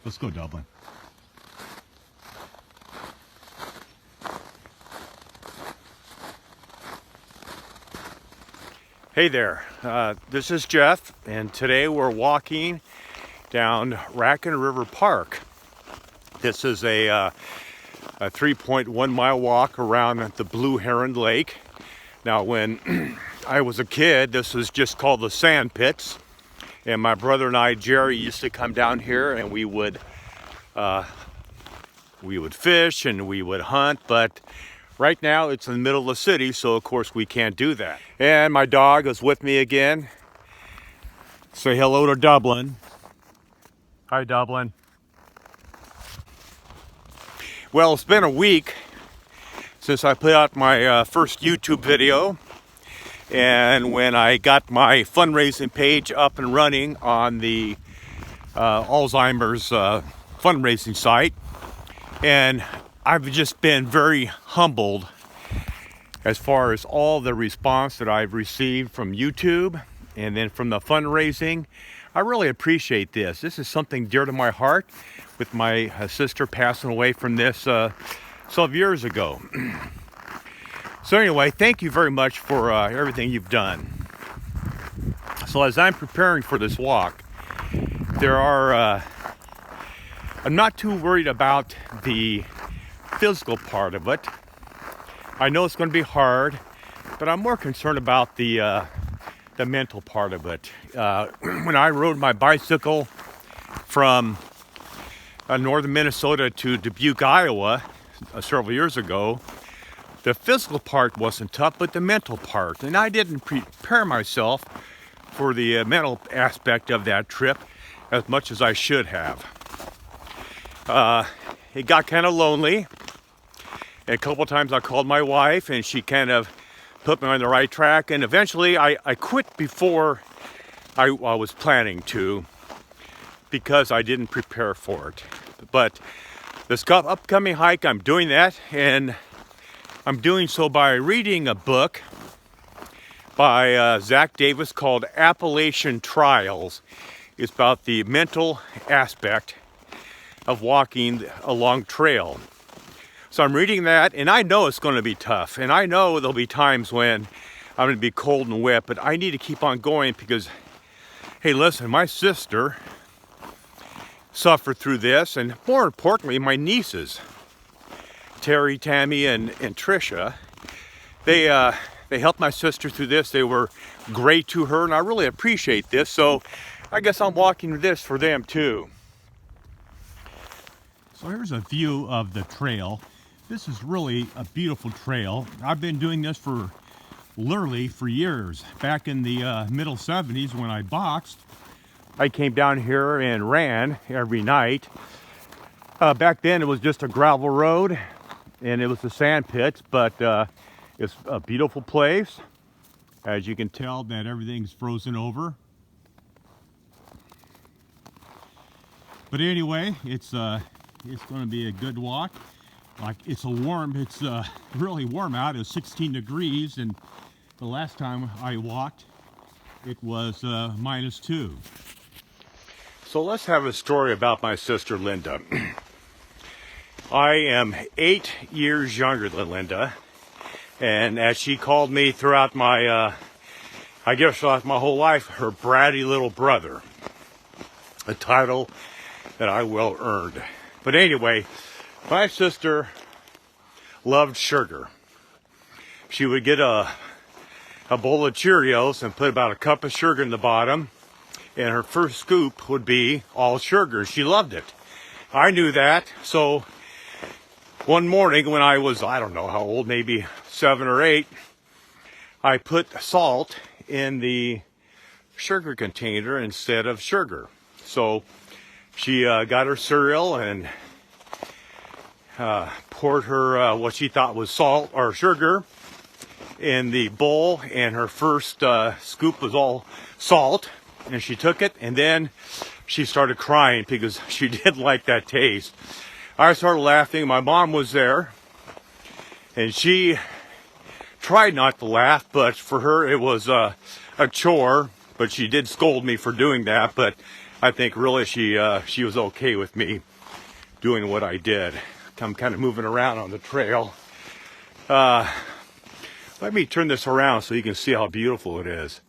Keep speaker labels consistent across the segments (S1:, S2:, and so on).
S1: Let's go, Dublin. Hey there, this is Jeff, and today we're walking down Raccoon River Park. This is a 3.1 mile walk around the Blue Heron Lake. Now, when I was a kid, this was just called the Sand Pits, and my brother and I, Jerry, used to come down here, and we would fish and we would hunt, but right now it's in the middle of the city, so of course we can't do that. And my dog is with me again. Say hello to Dublin. Hi, Dublin. Well, it's been a week since I put out my first YouTube video, and when I got my fundraising page up and running on the Alzheimer's fundraising site, and I've just been very humbled as far as all the response that I've received from YouTube and then from the fundraising. I really appreciate this. This is something dear to my heart, with my sister passing away from this 12 years ago. So anyway, thank you very much for everything you've done. So as I'm preparing for this walk, I'm not too worried about the physical part of it. I know it's going to be hard, but I'm more concerned about the mental part of it. When I rode my bicycle from northern Minnesota to Dubuque, Iowa, several years ago, the physical part wasn't tough, but the mental part. And I didn't prepare myself for the mental aspect of that trip as much as I should have. It got kind of lonely. And a couple times I called my wife, and she kind of put me on the right track. And eventually I quit before I was planning to, because I didn't prepare for it. But this upcoming hike, I'm doing that, and I'm doing so by reading a book by Zach Davis called Appalachian Trials. It's about the mental aspect of walking a long trail. So I'm reading that, and I know it's going to be tough, and I know there'll be times when I'm going to be cold and wet, but I need to keep on going because, hey, listen, my sister suffered through this, and more importantly, my nieces, Terry, Tammy, and Trisha, they helped my sister through this. They were great to her, and I really appreciate this, so I guess I'm walking this for them too. So here's a view of the trail. This is really a beautiful trail. I've been doing this literally for years. Back in the middle 70s when I boxed, I came down here and ran every night. Back then it was just a gravel road and it was the sand pits, but it's a beautiful place. As you can tell, that everything's frozen over. But anyway, it's going to be a good walk. Like, it's really warm out. It's 16 degrees, and the last time I walked, it was -2. So let's have a story about my sister Linda. I am 8 years younger than Linda, and as she called me throughout my, I guess throughout my whole life, her bratty little brother, a title that I well earned. But anyway, my sister loved sugar. She would get a bowl of Cheerios and put about a cup of sugar in the bottom, and her first scoop would be all sugar. She loved it. I knew that, so one morning when I was, I don't know how old, maybe 7 or 8, I put salt in the sugar container instead of sugar. So she got her cereal and poured her what she thought was salt or sugar in the bowl, and her first scoop was all salt, and she took it, and then she started crying because she didn't like that taste. I started laughing. My mom was there, and she tried not to laugh, but for her it was a chore, but she did scold me for doing that. But I think really she was okay with me doing what I did. I'm kind of moving around on the trail. Let me turn this around so you can see how beautiful it is.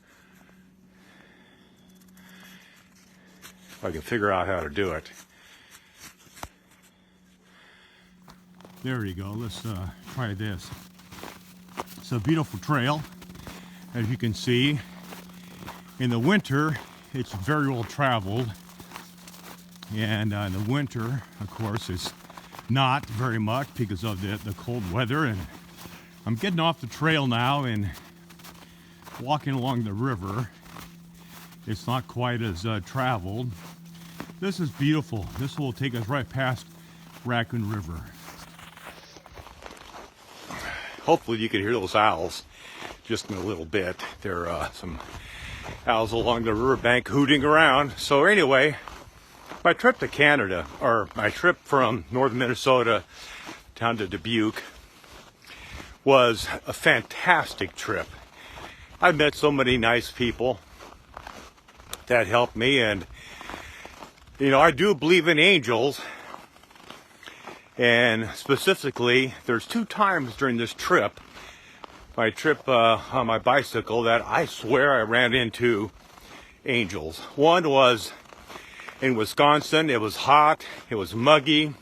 S1: If I can figure out how to do it. There you go. Let's try this. It's a beautiful trail, as you can see. In the winter, it's very well traveled, and in the winter, of course, it's not very much because of the cold weather. And I'm getting off the trail now and walking along the river. It's not quite as traveled. This is beautiful. This will take us right past Raccoon River. Hopefully you can hear those owls just in a little bit. There are some owls along the riverbank hooting around. So anyway, my trip to Canada, or my trip from northern Minnesota down to Dubuque, was a fantastic trip. I met so many nice people that helped me, and you know, I do believe in angels. And specifically, there's 2 times during this trip, my trip on my bicycle, that I swear I ran into angels. One was in Wisconsin. It was hot, it was muggy,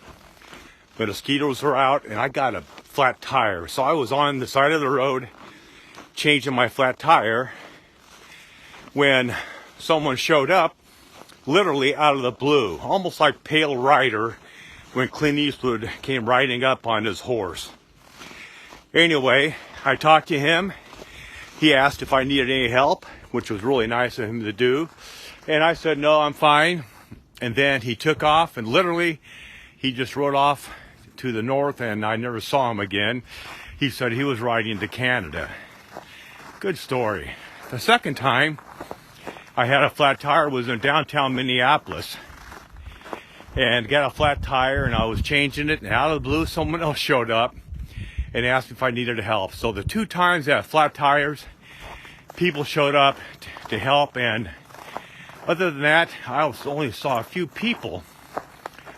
S1: the mosquitoes were out, and I got a flat tire. So I was on the side of the road changing my flat tire when someone showed up, literally out of the blue, almost like Pale Rider when Clint Eastwood came riding up on his horse. Anyway, I talked to him. He asked if I needed any help, which was really nice of him to do. And I said, no, I'm fine. And then he took off, and literally he just rode off to the north, and I never saw him again. He said he was riding to Canada. Good story. The second time I had a flat tire was in downtown Minneapolis. And got a flat tire, and I was changing it, and out of the blue someone else showed up and asked if I needed help. So the 2 times I had flat tires, people showed up to help. And other than that, I only saw a few people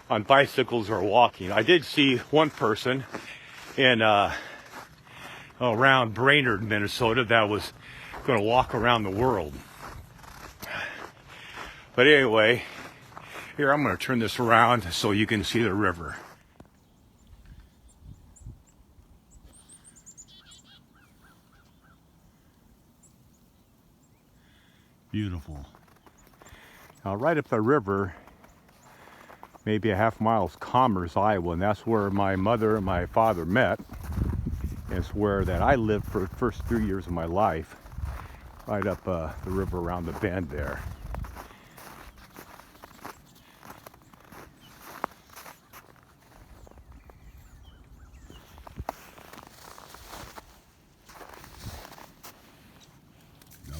S1: on bicycles or walking. I did see one person in around Brainerd, Minnesota, that was going to walk around the world. But anyway, here, I'm going to turn this around so you can see the river. Beautiful. Now, right up the river, maybe a half mile, is Commerce, Iowa, and that's where my mother and my father met. And it's where that I lived for the first 3 years of my life, right up the river around the bend there.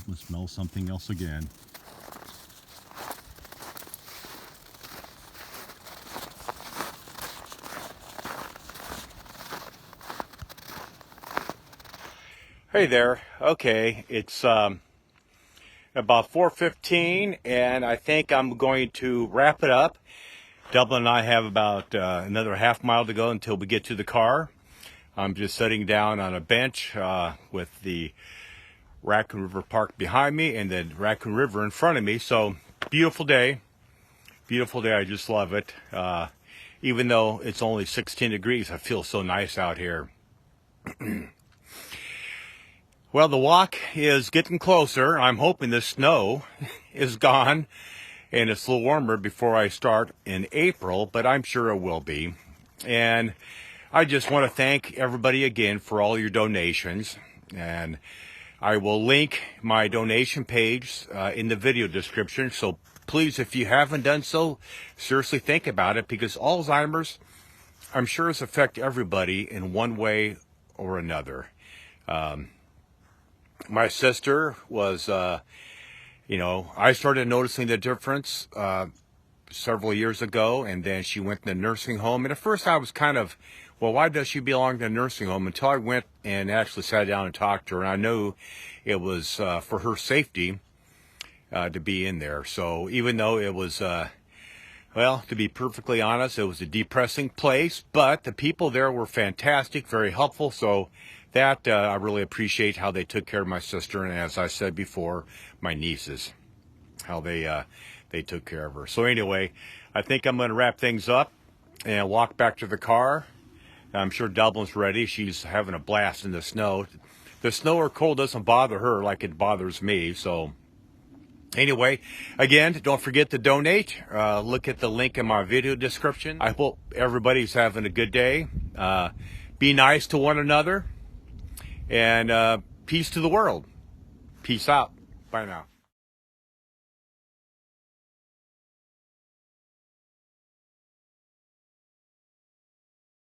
S1: Let's smell something else again. Hey there. Okay, it's about 4:15, and I think I'm going to wrap it up. Dublin and I have about another half mile to go until we get to the car. I'm just sitting down on a bench with the Raccoon River Park behind me and the Raccoon River in front of me. So beautiful day. Beautiful day. I just love it. Even though it's only 16 degrees, I feel so nice out here. Well, the walk is getting closer. I'm hoping the snow is gone and it's a little warmer before I start in April, but I'm sure it will be. And I just want to thank everybody again for all your donations. And I will link my donation page in the video description. So please, if you haven't done so, seriously think about it, because Alzheimer's, I'm sure, has affected everybody in one way or another. My sister was, I started noticing the difference several years ago, and then she went to the nursing home. And at first I was kind of, well, why does she belong to a nursing home? Until I went and actually sat down and talked to her, and I knew it was for her safety. to be in there. So even though it was, well, to be perfectly honest, it was a depressing place, but the people there were fantastic, very helpful. So that I really appreciate how they took care of my sister, and as I said before, my nieces, how they took care of her. So anyway, I think I'm going to wrap things up and walk back to the car. I'm sure Dublin's ready. She's having a blast in the snow. The snow or cold doesn't bother her like it bothers me. So anyway, again, don't forget to donate. Look at the link in my video description. I hope everybody's having a good day. Be nice to one another. And peace to the world. Peace out. Bye now.